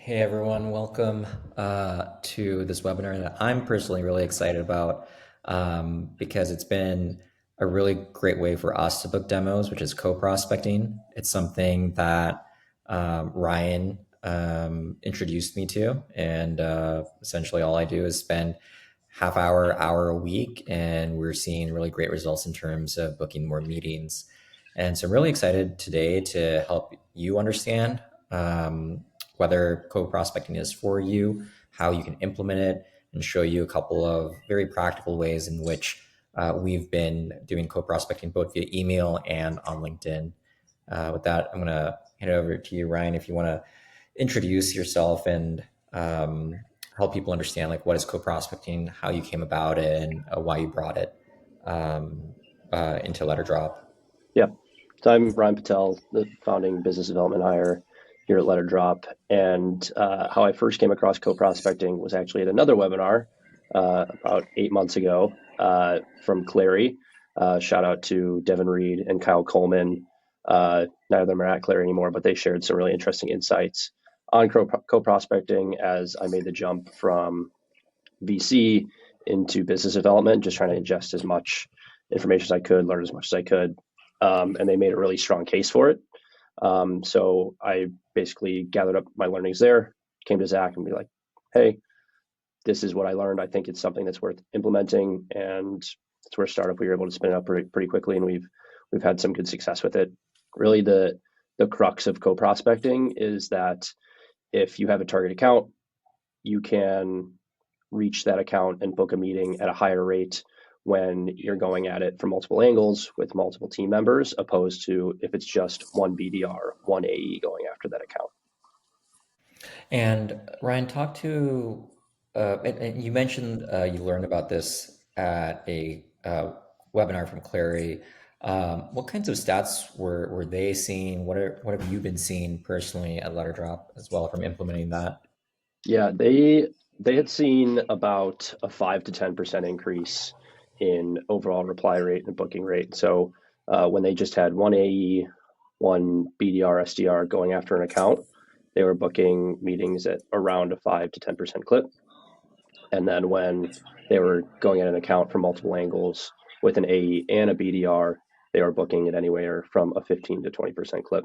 Hey everyone, welcome to this webinar that I'm personally really excited about because it's been a really great way for us to book demos, which is co-prospecting. It's something that Ryan introduced me to, and essentially all I do is spend hour a week, and we're seeing really great results in terms of booking more meetings. And so I'm really excited today to help you understand whether co-prospecting is for you, how you can implement it, and show you a couple of very practical ways in which we've been doing co-prospecting both via email and on LinkedIn. With that, I'm going to hand it over to you, Ryan, if you want to introduce yourself and help people understand like what is co-prospecting, how you came about it, and why you brought it into Letterdrop. Yeah. So I'm Ryan Patel, the founding business development hire here at Letterdrop. And how I first came across co-prospecting was actually at another webinar about 8 months ago from Clary. Shout out to Devin Reed and Kyle Coleman. Neither of them are at Clary anymore, but they shared some really interesting insights on co-prospecting as I made the jump from VC into business development, just trying to ingest as much information as I could, learn as much as I could. And they made a really strong case for it. So I basically gathered up my learnings there, came to Zach and be like, hey, this is what I learned. I think it's something that's worth implementing. And it's where startup we were able to spin it up pretty quickly, and we've had some good success with it. Really, the crux of co-prospecting is that if you have a target account, you can reach that account and book a meeting at a higher rate when you're going at it from multiple angles with multiple team members, opposed to if it's just one BDR, one AE going after that account. And Ryan, talk to, and you mentioned you learned about this at a webinar from Clary. What kinds of stats were they seeing? What have you been seeing personally at Letterdrop as well from implementing that? Yeah, they had seen about a 5 to 10% increase in overall reply rate and booking rate. So when they just had one AE, one BDR, SDR going after an account, they were booking meetings at around a 5 to 10% clip. And then when they were going at an account from multiple angles with an AE and a BDR, they were booking it anywhere from a 15 to 20% clip.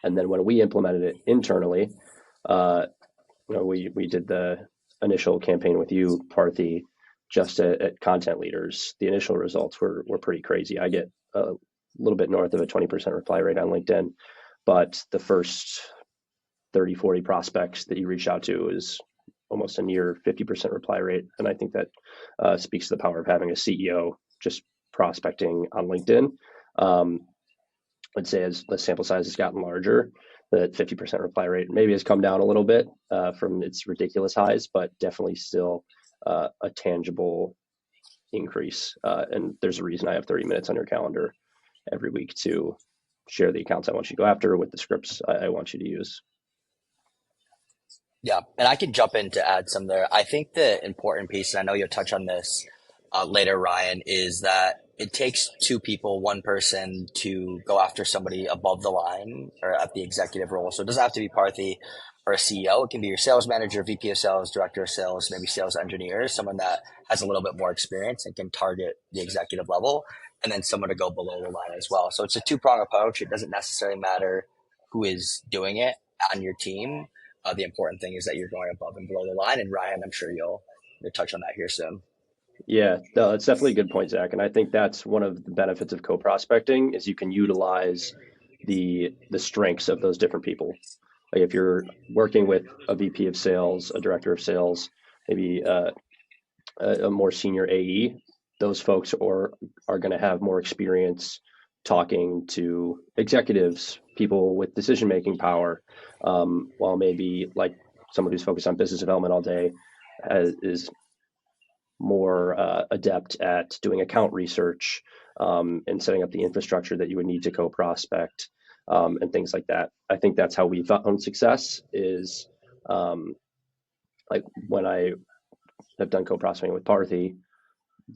And then when we implemented it internally, uh, we did the initial campaign with you, Parthy, just at content leaders. The initial results were pretty crazy. I get a little bit north of a 20% reply rate on LinkedIn, but the first 30, 40 prospects that you reach out to is almost a near 50% reply rate. And I think that speaks to the power of having a CEO just prospecting on LinkedIn. I'd say as the sample size has gotten larger, the 50% reply rate maybe has come down a little bit from its ridiculous highs, but definitely still a tangible increase. And there's a reason I have 30 minutes on your calendar every week to share the accounts I want you to go after with the scripts I want you to use. Yeah, and I can jump in to add some there. I think the important piece, and I know you'll touch on this later, Ryan, is that it takes two people, one person to go after somebody above the line or at the executive role. So it doesn't have to be Parthy or a CEO. It can be your sales manager, VP of sales, director of sales, maybe sales engineer, someone that has a little bit more experience and can target the executive level, and then someone to go below the line as well. So it's a two-prong approach. It doesn't necessarily matter who is doing it on your team. The important thing is that you're going above and below the line. And Ryan, I'm sure you'll touch on that here soon. Yeah, no, that's definitely a good point, Zach. And I think that's one of the benefits of co-prospecting is you can utilize the strengths of those different people. Like if you're working with a VP of sales, a director of sales, maybe a more senior AE, those folks are going to have more experience talking to executives, people with decision making power, while maybe like someone who's focused on business development all day is more adept at doing account research and setting up the infrastructure that you would need to co-prospect and things like that. I think that's how we found success is like when I have done co-prospecting with Parthy,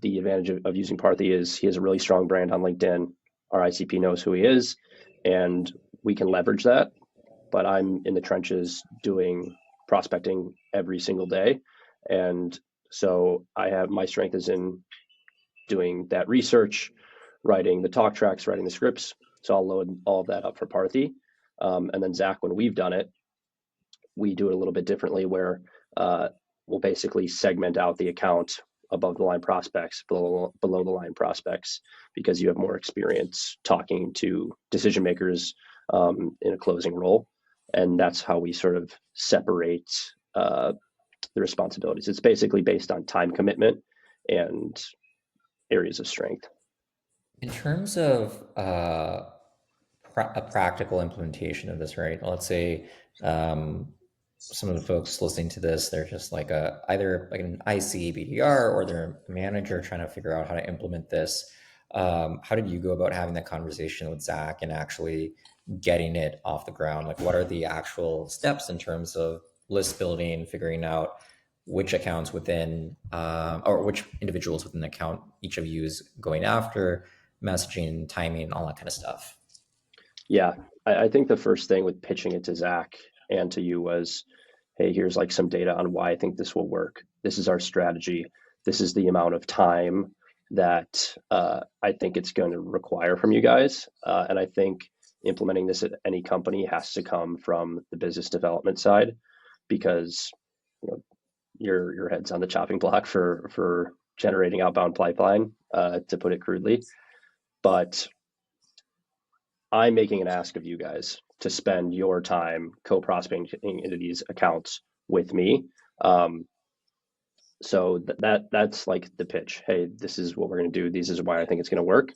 the advantage of using Parthy is he has a really strong brand on LinkedIn. Our ICP knows who he is, and we can leverage that. but I'm in the trenches doing prospecting every single day. And so my strength is in doing that research, writing the talk tracks, writing the scripts. So I'll load all of that up for Parthy. And then Zach, when we've done it, we do it a little bit differently where we'll basically segment out the account above the line prospects, below the line prospects, because you have more experience talking to decision makers in a closing role. And that's how we sort of separate the responsibilities. It's basically based on time commitment and areas of strength. In terms of a practical implementation of this, right? Let's say some of the folks listening to this, they're just like either like an IC BDR or they're a manager trying to figure out how to implement this. How did you go about having that conversation with Zach and actually getting it off the ground? Like, what are the actual steps in terms of list building, figuring out which accounts within or which individuals within the account each of you is going after, messaging, timing, all that kind of stuff? Yeah, I think the first thing with pitching it to Zach and to you was, hey, here's like some data on why I think this will work. This is our strategy. This is the amount of time that I think it's going to require from you guys. And I think implementing this at any company has to come from the business development side, because your head's on the chopping block for generating outbound pipeline, to put it crudely. But I'm making an ask of you guys to spend your time co-prospecting into these accounts with me. So that's like the pitch. Hey, this is what we're going to do. This is why I think it's going to work.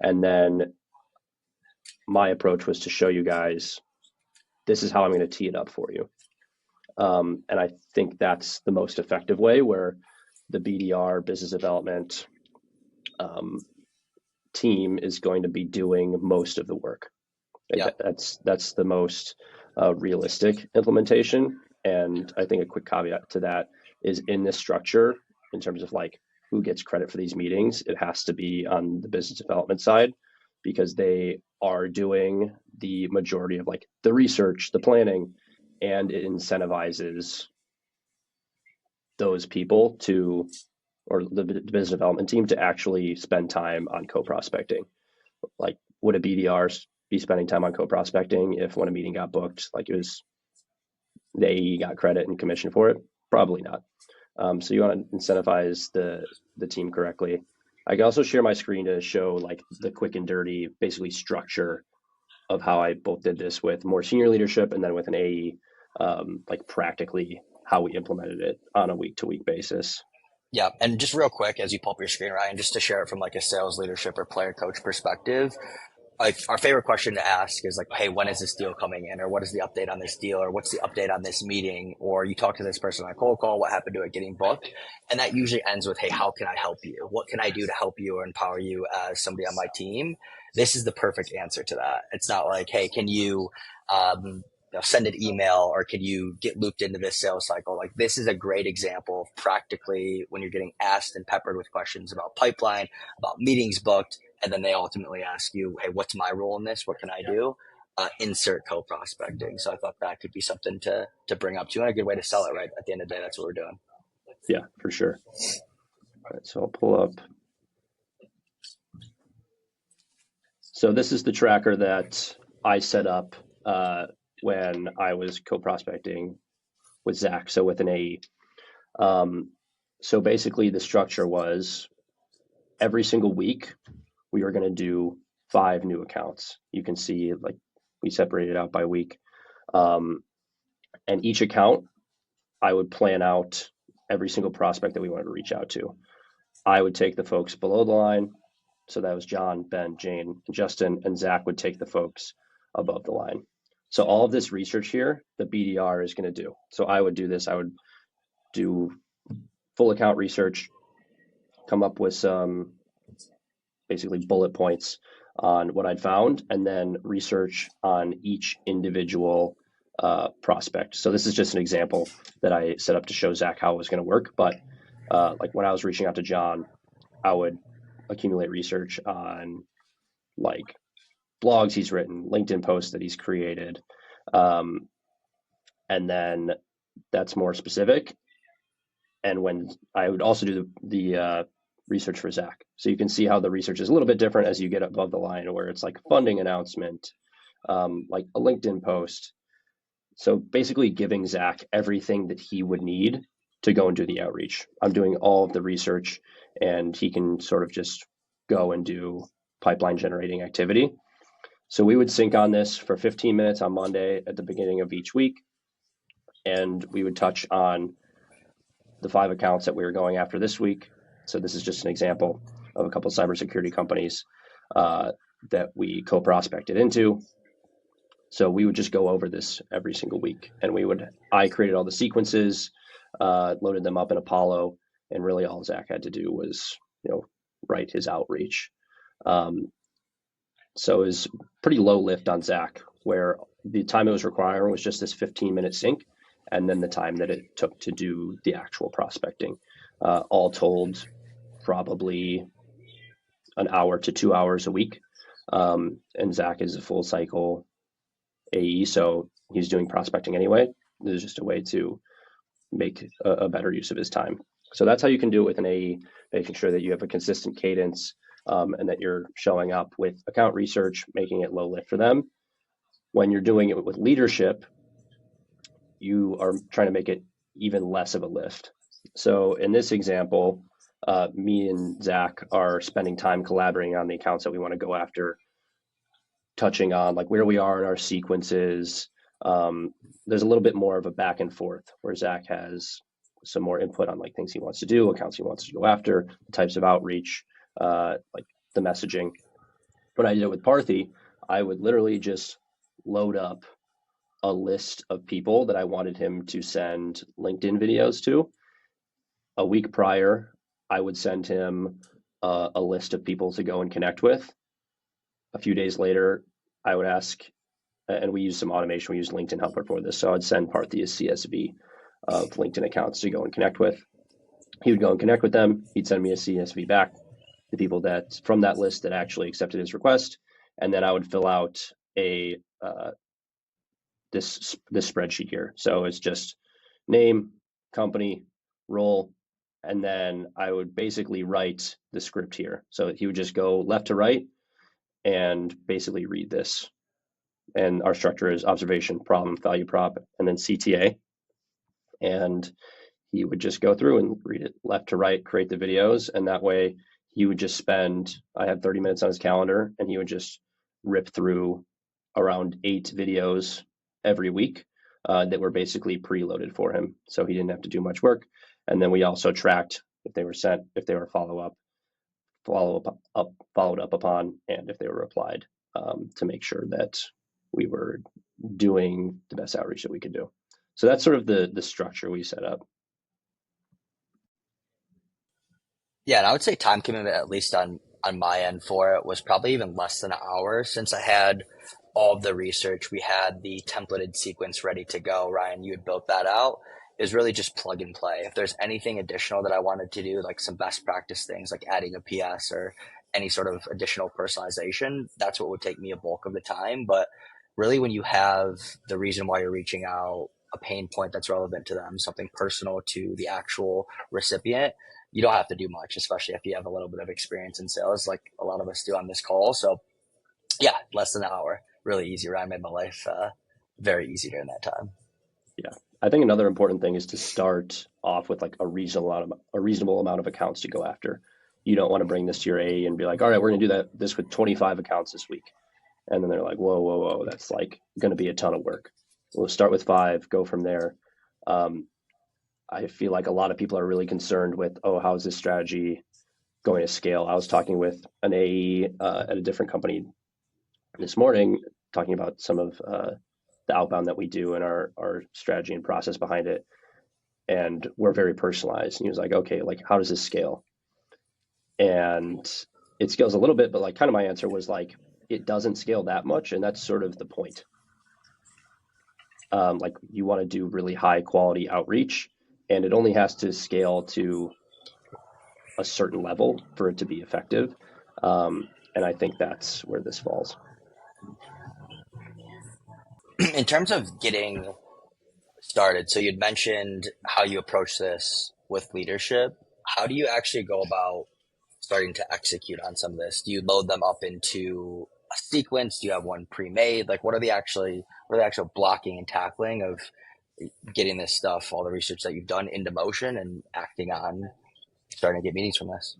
And then my approach was to show you guys, this is how I'm going to tee it up for you. And I think that's the most effective way, where the BDR, business development team, is going to be doing most of the work. Yeah. That's the most realistic implementation. And I think a quick caveat to that is, in this structure, in terms of like who gets credit for these meetings, it has to be on the business development side, because they are doing the majority of like the research, the planning, and it incentivizes those people to, or the business development team, to actually spend time on co-prospecting. Like, would a BDR be spending time on co-prospecting if when a meeting got booked, like it was, they got credit and commission for it? Probably not. So you want to incentivize the team correctly. I can also share my screen to show like the quick and dirty, basically, structure of how I both did this with more senior leadership and then with an AE, like practically how we implemented it on a week-to-week basis. Yeah, and just real quick, as you pull up your screen, Ryan, just to share it from like a sales leadership or player coach perspective, like our favorite question to ask is like, hey, when is this deal coming in? Or what is the update on this deal? Or what's the update on this meeting? Or you talk to this person on a cold call, what happened to it getting booked? And that usually ends with, hey, how can I help you? What can I do to help you or empower you as somebody on my team? This is the perfect answer to that. It's not like, hey, can you send an email, or can you get looped into this sales cycle? Like, this is a great example of practically when you're getting asked and peppered with questions about pipeline, about meetings booked, and then they ultimately ask you, hey, what's my role in this? What can I do? Insert co-prospecting. So I thought that could be something to bring up too, and a good way to sell it, right? At the end of the day, that's what we're doing. Yeah, for sure. All right, so I'll pull up. So this is the tracker that I set up when I was co-prospecting with Zach, so with an AE. So basically the structure was, every single week we were going to do 5 new accounts. You can see like we separated out by week. And each account, I would plan out every single prospect that we wanted to reach out to. I would take the folks below the line. So that was John, Ben, Jane, and Justin, and Zach would take the folks above the line. So all of this research here, the BDR is going to do. So I would do this. I would do full account research, come up with some basically bullet points on what I'd found, and then research on each individual prospect. So this is just an example that I set up to show Zach how it was going to work. But like when I was reaching out to John, I would accumulate research on like blogs he's written, LinkedIn posts that he's created, And then that's more specific. And when I would also do the research for Zach. So you can see how the research is a little bit different as you get above the line, where it's like a funding announcement, like a LinkedIn post. So basically giving Zach everything that he would need to go and do the outreach. I'm doing all of the research, and he can sort of just go and do pipeline generating activity. So we would sync on this for 15 minutes on Monday at the beginning of each week, and we would touch on the 5 accounts that we were going after this week. So this is just an example of a couple of cybersecurity companies that we co-prospected into. So we would just go over this every single week, and I created all the sequences, loaded them up in Apollo, and really all Zach had to do was, write his outreach. So it was pretty low lift on Zach, where the time it was requiring was just this 15-minute sync, and then the time that it took to do the actual prospecting. All told, probably an hour to 2 hours a week. And Zach is a full cycle AE, so he's doing prospecting anyway. There's just a way to make a better use of his time. So that's how you can do it with an AE, making sure that you have a consistent cadence, and that you're showing up with account research, making it low lift for them. When you're doing it with leadership, you are trying to make it even less of a lift. So in this example, me and Zach are spending time collaborating on the accounts that we want to go after, touching on like where we are in our sequences. There's a little bit more of a back and forth where Zach has some more input on like things he wants to do, accounts he wants to go after, types of outreach, like the messaging. When I did it with Parthy, I would literally just load up a list of people that I wanted him to send LinkedIn videos to. A week prior, I would send him a list of people to go and connect with. A few days later, I would ask, and we use some automation, we use LinkedIn Helper for this, so I'd send Parthy a CSV of LinkedIn accounts to go and connect with. He would go and connect with them. He'd send me a CSV back, the people that from that list that actually accepted his request, and then I would fill out this spreadsheet here. So it's just name, company, role, and then I would basically write the script here. So he would just go left to right and basically read this. And our structure is observation, problem, value prop, and then CTA. And he would just go through and read it left to right, create the videos, and that way he would just I had 30 minutes on his calendar, and he would just rip through around 8 videos every week that were basically preloaded for him. So he didn't have to do much work. And then we also tracked if they were sent, if they were followed up upon, and if they were replied, to make sure that we were doing the best outreach that we could do. So that's sort of the structure we set up. Yeah, and I would say time commitment, at least on my end for it, was probably even less than an hour since I had all of the research. We had the templated sequence ready to go. Ryan, you had built that out. It was really just plug and play. If there's anything additional that I wanted to do, like some best practice things like adding a PS or any sort of additional personalization, that's what would take me a bulk of the time. But really, when you have the reason why you're reaching out, a pain point that's relevant to them, something personal to the actual recipient, you don't have to do much, especially if you have a little bit of experience in sales, like a lot of us do on this call. So yeah, less than an hour, really easy. Ryan made my life very easy during that time. Yeah, I think another important thing is to start off with like a reasonable amount of accounts to go after. You don't want to bring this to your AE and be like, all right, we're going to do this with 25 accounts this week, and then they're like, whoa, that's like going to be a ton of work. We'll start with 5, go from there. I feel like a lot of people are really concerned with, how is this strategy going to scale? I was talking with an AE at a different company this morning, talking about some of the outbound that we do and our strategy and process behind it. And we're very personalized. And he was like, okay, like how does this scale? And it scales a little bit, but like kind of my answer was like, it doesn't scale that much. And that's sort of the point. Like you want to do really high quality outreach, and it only has to scale to a certain level for it to be effective. And I think that's where this falls. In terms of getting started, so you'd mentioned how you approach this with leadership. How do you actually go about starting to execute on some of this? Do you load them up into a sequence? Do you have one pre-made? Like, what are the actual blocking and tackling of getting this stuff, all the research that you've done, into motion and acting on starting to get meetings from this?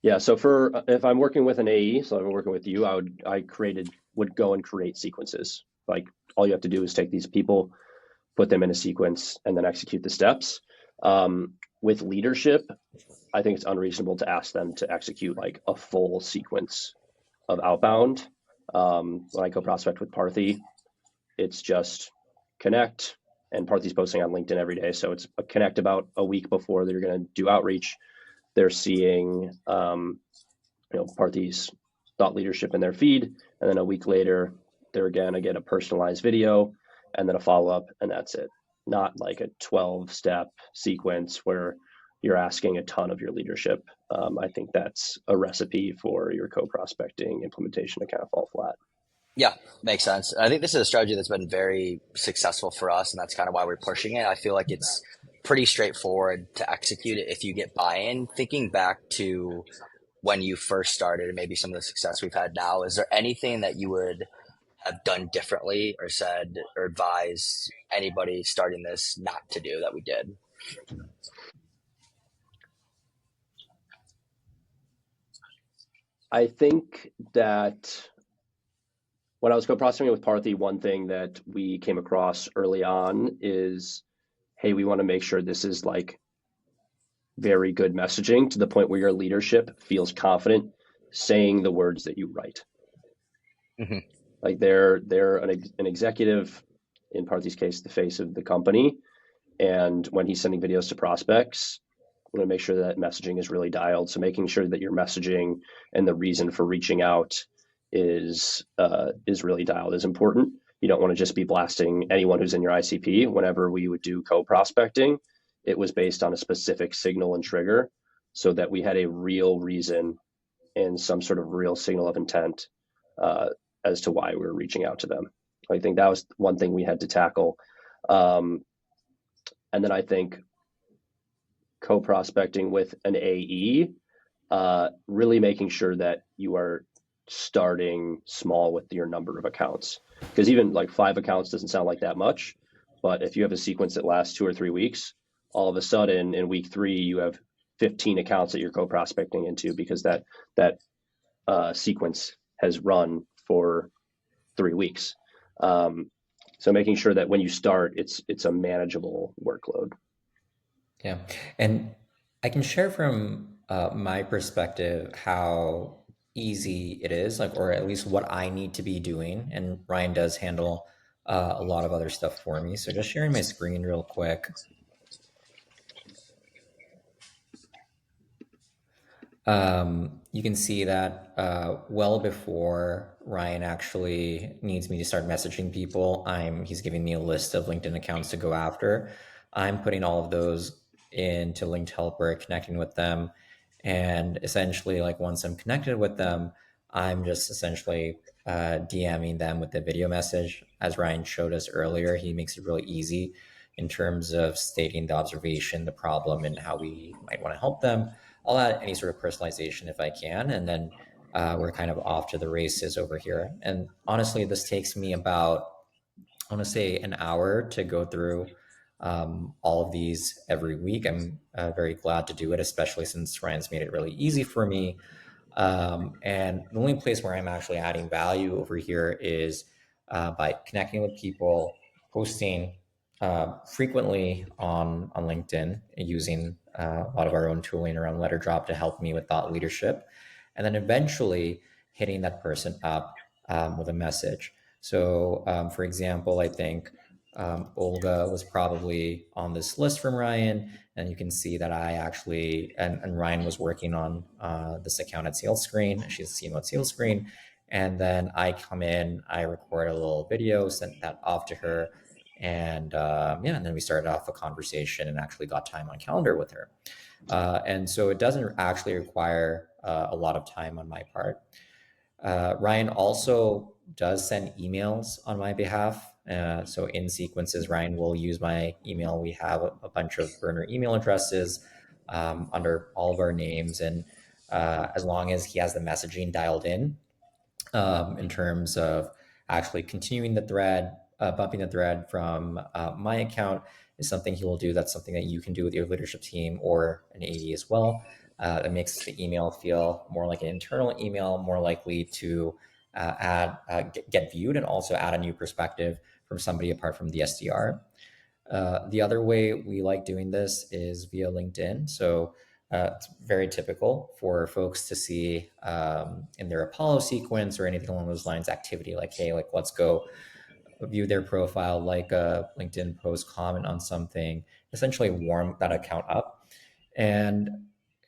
Yeah, so for if I'm working with an AE, so if I'm working with you, would go and create sequences. Like all you have to do is take these people, put them in a sequence, and then execute the steps. With leadership, I think it's unreasonable to ask them to execute like a full sequence of outbound. When I co-prospect with Parthy, it's just connect, and Parthy's posting on LinkedIn every day, so it's a connect about a week before they're going to do outreach. They're seeing Parthy's thought leadership in their feed, and then a week later they're going to get a personalized video and then a follow-up, and that's it. Not like a 12-step sequence where you're asking a ton of your leadership. I think that's a recipe for your co-prospecting implementation to kind of fall flat. Yeah, makes sense. I think this is a strategy that's been very successful for us, and that's kind of why we're pushing it. I feel like it's pretty straightforward to execute it if you get buy-in. Thinking back to when you first started and maybe some of the success we've had now, is there anything that you would have done differently or said or advised anybody starting this not to do that we did? I think that when I was co-prospecting with Parthy, one thing that we came across early on is, hey, we want to make sure this is like very good messaging to the point where your leadership feels confident saying the words that you write. Mm-hmm. Like they're an executive, in Parthy's case, the face of the company. And when he's sending videos to prospects, we want to make sure that messaging is really dialed. So making sure that your messaging and the reason for reaching out is really dialed is important. You don't want to just be blasting anyone who's in your ICP. Whenever we would do co-prospecting, it was based on a specific signal and trigger so that we had a real reason and some sort of real signal of intent as to why we were reaching out to them. I think that was one thing we had to tackle. And then I think co-prospecting with an AE, really making sure that you are starting small with your number of accounts. Because even like 5 accounts doesn't sound like that much, but if you have a sequence that lasts 2 or 3 weeks, all of a sudden in week 3 you have 15 accounts that you're co-prospecting into because that sequence has run for 3 weeks. So making sure that when you start, it's a manageable workload. Yeah, and I can share from my perspective how easy it is, like, or at least what I need to be doing. And Ryan does handle a lot of other stuff for me. So just sharing my screen real quick. You can see that well before Ryan actually needs me to start messaging people, he's giving me a list of LinkedIn accounts to go after. I'm putting all of those into Linked Helper, connecting with them. And essentially, like once I'm connected with them, I'm just essentially DMing them with the video message. As Ryan showed us earlier, he makes it really easy in terms of stating the observation, the problem, and how we might want to help them. I'll add any sort of personalization if I can, and then we're kind of off to the races over here. And honestly, this takes me about, I want to say, an hour to go through all of these every week. I'm very glad to do it, especially since Ryan's made it really easy for me. And the only place where I'm actually adding value over here is by connecting with people, posting frequently on LinkedIn, using a lot of our own tooling around LetterDrop to help me with thought leadership, and then eventually hitting that person up with a message. So, for example, I think Olga was probably on this list from Ryan, and you can see that I actually, and Ryan was working on this account at SalesScreen. She's a CMO at SalesScreen. And then I come in, I record a little video, sent that off to her. And and then we started off a conversation and actually got time on calendar with her. And so it doesn't actually require a lot of time on my part. Ryan also does send emails on my behalf So in sequences, Ryan will use my email. We have a bunch of burner email addresses under all of our names. And as long as he has the messaging dialed in terms of actually continuing the thread, bumping the thread from my account is something he will do. That's something that you can do with your leadership team or an AE as well. It makes the email feel more like an internal email, more likely to get viewed, and also add a new perspective from somebody apart from the SDR. The other way we like doing this is via LinkedIn. So it's very typical for folks to see in their Apollo sequence or anything along those lines activity like, hey, like let's go view their profile, like a LinkedIn post, comment on something, essentially warm that account up. And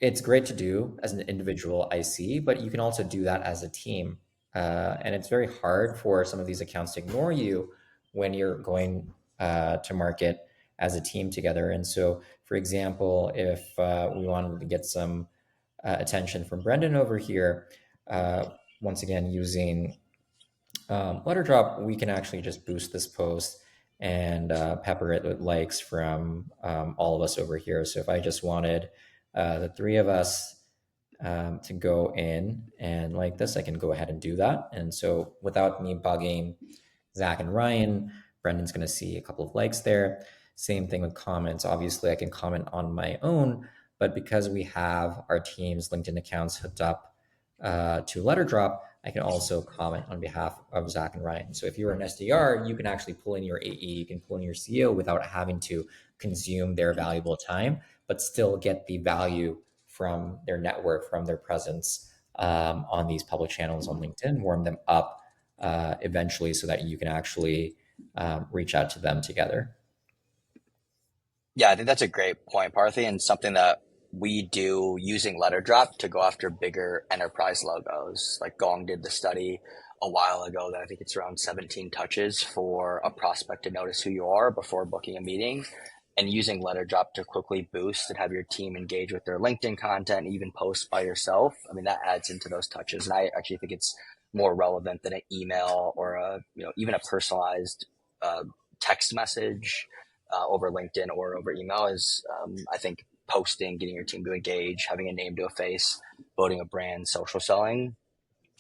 it's great to do as an individual IC, but you can also do that as a team. And it's very hard for some of these accounts to ignore you when you're going to market as a team together. And so, for example, if we wanted to get some attention from Brendan over here, once again, using Letter Drop, we can actually just boost this post and pepper it with likes from all of us over here. So if I just wanted the three of us to go in and like this, I can go ahead and do that. And so without me bugging Zach and Ryan, Brendan's going to see a couple of likes there. Same thing with comments. Obviously, I can comment on my own, but because we have our team's LinkedIn accounts hooked up to Letter Drop, I can also comment on behalf of Zach and Ryan. So if you're an SDR, you can actually pull in your AE, you can pull in your CEO without having to consume their valuable time, but still get the value from their network, from their presence on these public channels on LinkedIn, warm them up eventually so that you can actually reach out to them together. Yeah, I think that's a great point, Parthy, and something that we do using Letter Drop to go after bigger enterprise logos. Like Gong did the study a while ago that I think it's around 17 touches for a prospect to notice who you are before booking a meeting. And using Letter Drop to quickly boost and have your team engage with their LinkedIn content, and even post by yourself. I mean, that adds into those touches. And I actually think it's more relevant than an email or even a personalized text message over LinkedIn or over email is, I think, posting, getting your team to engage, having a name to a face, building a brand, social selling.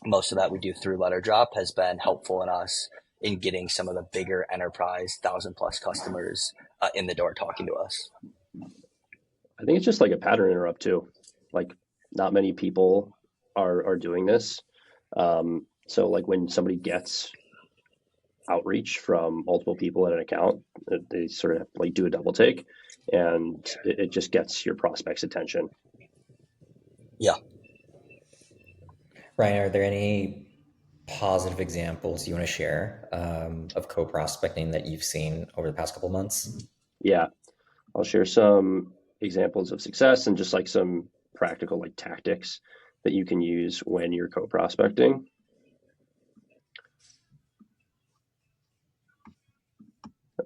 Most of that we do through Letter Drop has been helpful in us in getting some of the bigger enterprise 1,000+ customers in the door talking to us. I think it's just like a pattern interrupt too. Like not many people are doing this. So like when somebody gets outreach from multiple people in an account, they sort of like do a double take, and it just gets your prospect's attention. Yeah. Ryan, are there any positive examples you want to share of co-prospecting that you've seen over the past couple of months? Yeah, I'll share some examples of success and just like some practical like tactics that you can use when you're co-prospecting.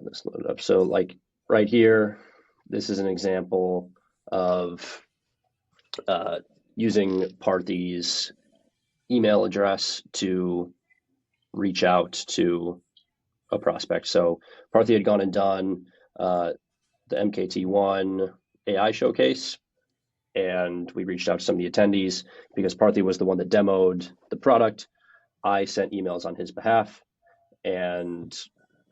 Let's load it up. So like right here, this is an example of using Parthy's email address to reach out to a prospect. So Parthy had gone and done the MKT1 AI showcase, and we reached out to some of the attendees because Parthy was the one that demoed the product. I sent emails on his behalf, and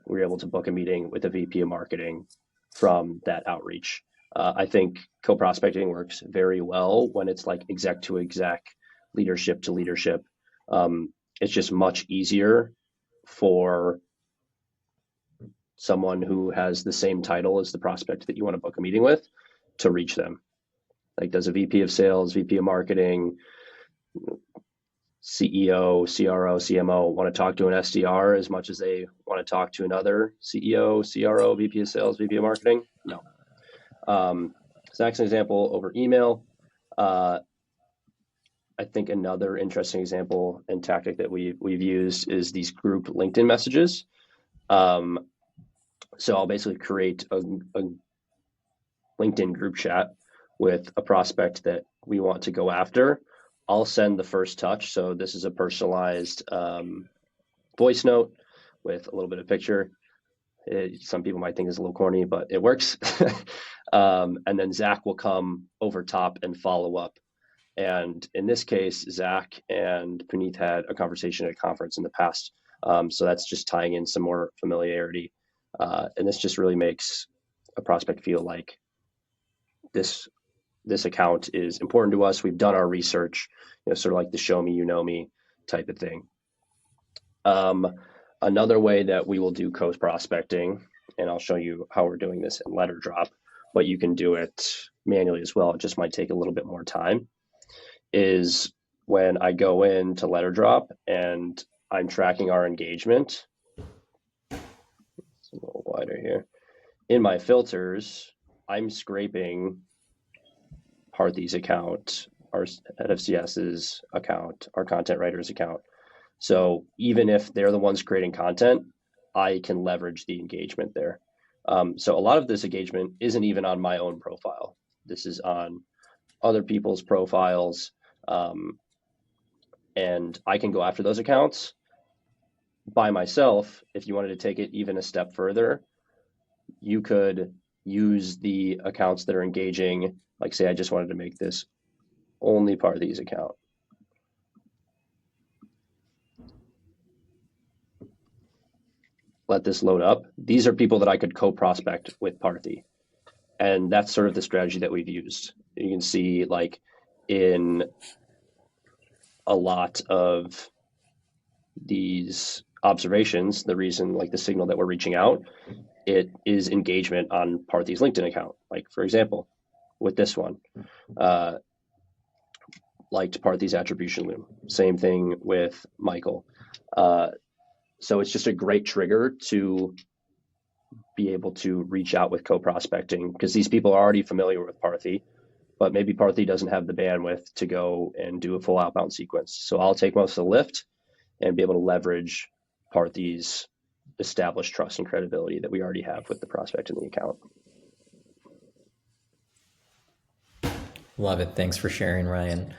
we were able to book a meeting with a VP of marketing from that outreach. I think co-prospecting works very well when it's like exec to exec, leadership to leadership. It's just much easier for someone who has the same title as the prospect that you want to book a meeting with to reach them. Like does a VP of sales, VP of marketing, CEO, CRO, CMO want to talk to an SDR as much as they want to talk to another CEO, CRO, VP of sales, VP of marketing? No. Zach's an example over email. I think another interesting example and tactic that we've used is these group LinkedIn messages. So I'll basically create a LinkedIn group chat with a prospect that we want to go after. I'll send the first touch. So this is a personalized voice note with a little bit of picture. Some people might think it's a little corny, but it works. And then Zach will come over top and follow up. And in this case, Zach and Puneet had a conversation at a conference in the past. So that's just tying in some more familiarity. And this just really makes a prospect feel like this account is important to us. We've done our research, sort of like the show me, you know me type of thing. Another way that we will do co-prospecting, and I'll show you how we're doing this in Letter Drop, but you can do it manually as well. It just might take a little bit more time, is when I go into Letter Drop and I'm tracking our engagement. It's a little wider here. In my filters, I'm scraping Parthy's account, our head of CS's account, our content writer's account. So even if they're the ones creating content, I can leverage the engagement there. So a lot of this engagement isn't even on my own profile. This is on other people's profiles. And I can go after those accounts by myself. If you wanted to take it even a step further, you could use the accounts that are engaging. Like say, I just wanted to make this only Parthy's account. Let this load up. These are people that I could co-prospect with Parthy. And that's sort of the strategy that we've used. You can see like in a lot of these observations, the reason like the signal that we're reaching out, it is engagement on Parthy's LinkedIn account. Like for example, with this one, liked Parthy's attribution loom. Same thing with Michael. So it's just a great trigger to be able to reach out with co-prospecting because these people are already familiar with Parthy, but maybe Parthy doesn't have the bandwidth to go and do a full outbound sequence. So I'll take most of the lift and be able to leverage Parthy's established trust and credibility that we already have with the prospect in the account. Love it. Thanks for sharing, Ryan.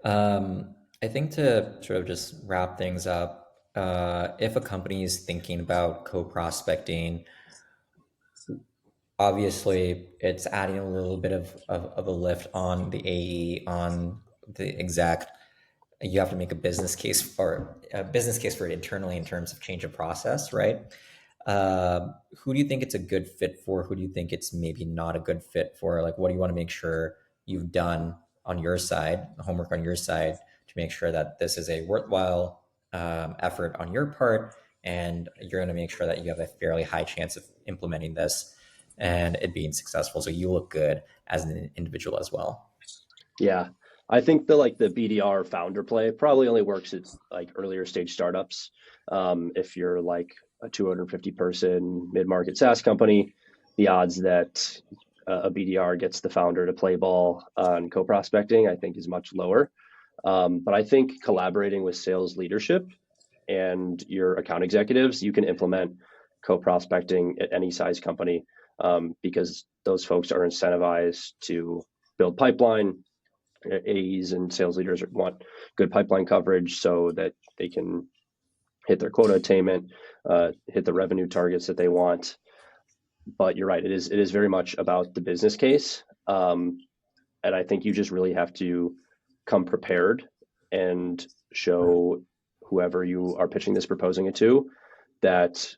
I think to sort of just wrap things up, if a company is thinking about co-prospecting, obviously it's adding a little bit of a lift on the AE, on the exec. You have to make a business case for it internally in terms of change of process, right? Who do you think it's a good fit for? Who do you think it's maybe not a good fit for? Like, what do you want to make sure you've done on your side, the homework on your side, to make sure that this is a worthwhile effort on your part, and you're going to make sure that you have a fairly high chance of implementing this and it being successful, so you look good as an individual as well. Yeah, I think the BDR founder play probably only works at like earlier stage startups. If you're like a 250 person mid-market SaaS company, the odds that a BDR gets the founder to play ball on co-prospecting, I think, is much lower. But I think collaborating with sales leadership and your account executives, you can implement co-prospecting at any size company because those folks are incentivized to build pipeline. AEs and sales leaders want good pipeline coverage so that they can hit their quota attainment, hit the revenue targets that they want. But you're right, it is very much about the business case. And I think you just really have to come prepared and show whoever you are pitching this, proposing it to, that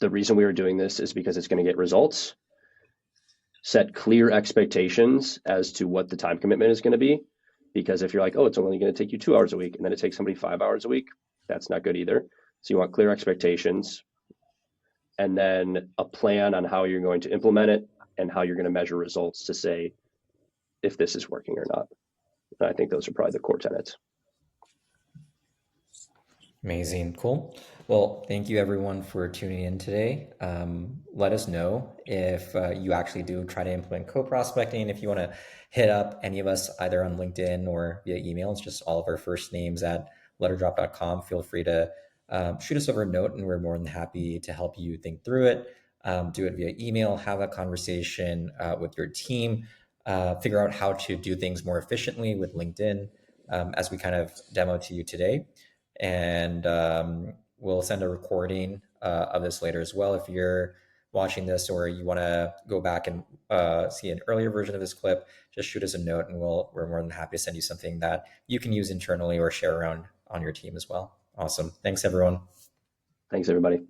the reason we are doing this is because it's going to get results. Set clear expectations as to what the time commitment is going to be. Because if you're like, oh, it's only going to take you 2 hours a week, and then it takes somebody 5 hours a week, that's not good either. So you want clear expectations, and then a plan on how you're going to implement it and how you're going to measure results to say if this is working or not. And I think those are probably the core tenets. Amazing. Cool. Well, thank you everyone for tuning in today. Let us know if you actually do try to implement co-prospecting. If you want to hit up any of us either on LinkedIn or via email, it's just all of our first names at letterdrop.com. Feel free to shoot us over a note, and we're more than happy to help you think through it. Do it via email, have a conversation with your team, figure out how to do things more efficiently with LinkedIn as we kind of demo to you today. And we'll send a recording of this later as well. If you're watching this or you want to go back and see an earlier version of this clip, just shoot us a note and we're more than happy to send you something that you can use internally or share around on your team as well. Awesome. Thanks, everyone. Thanks, everybody.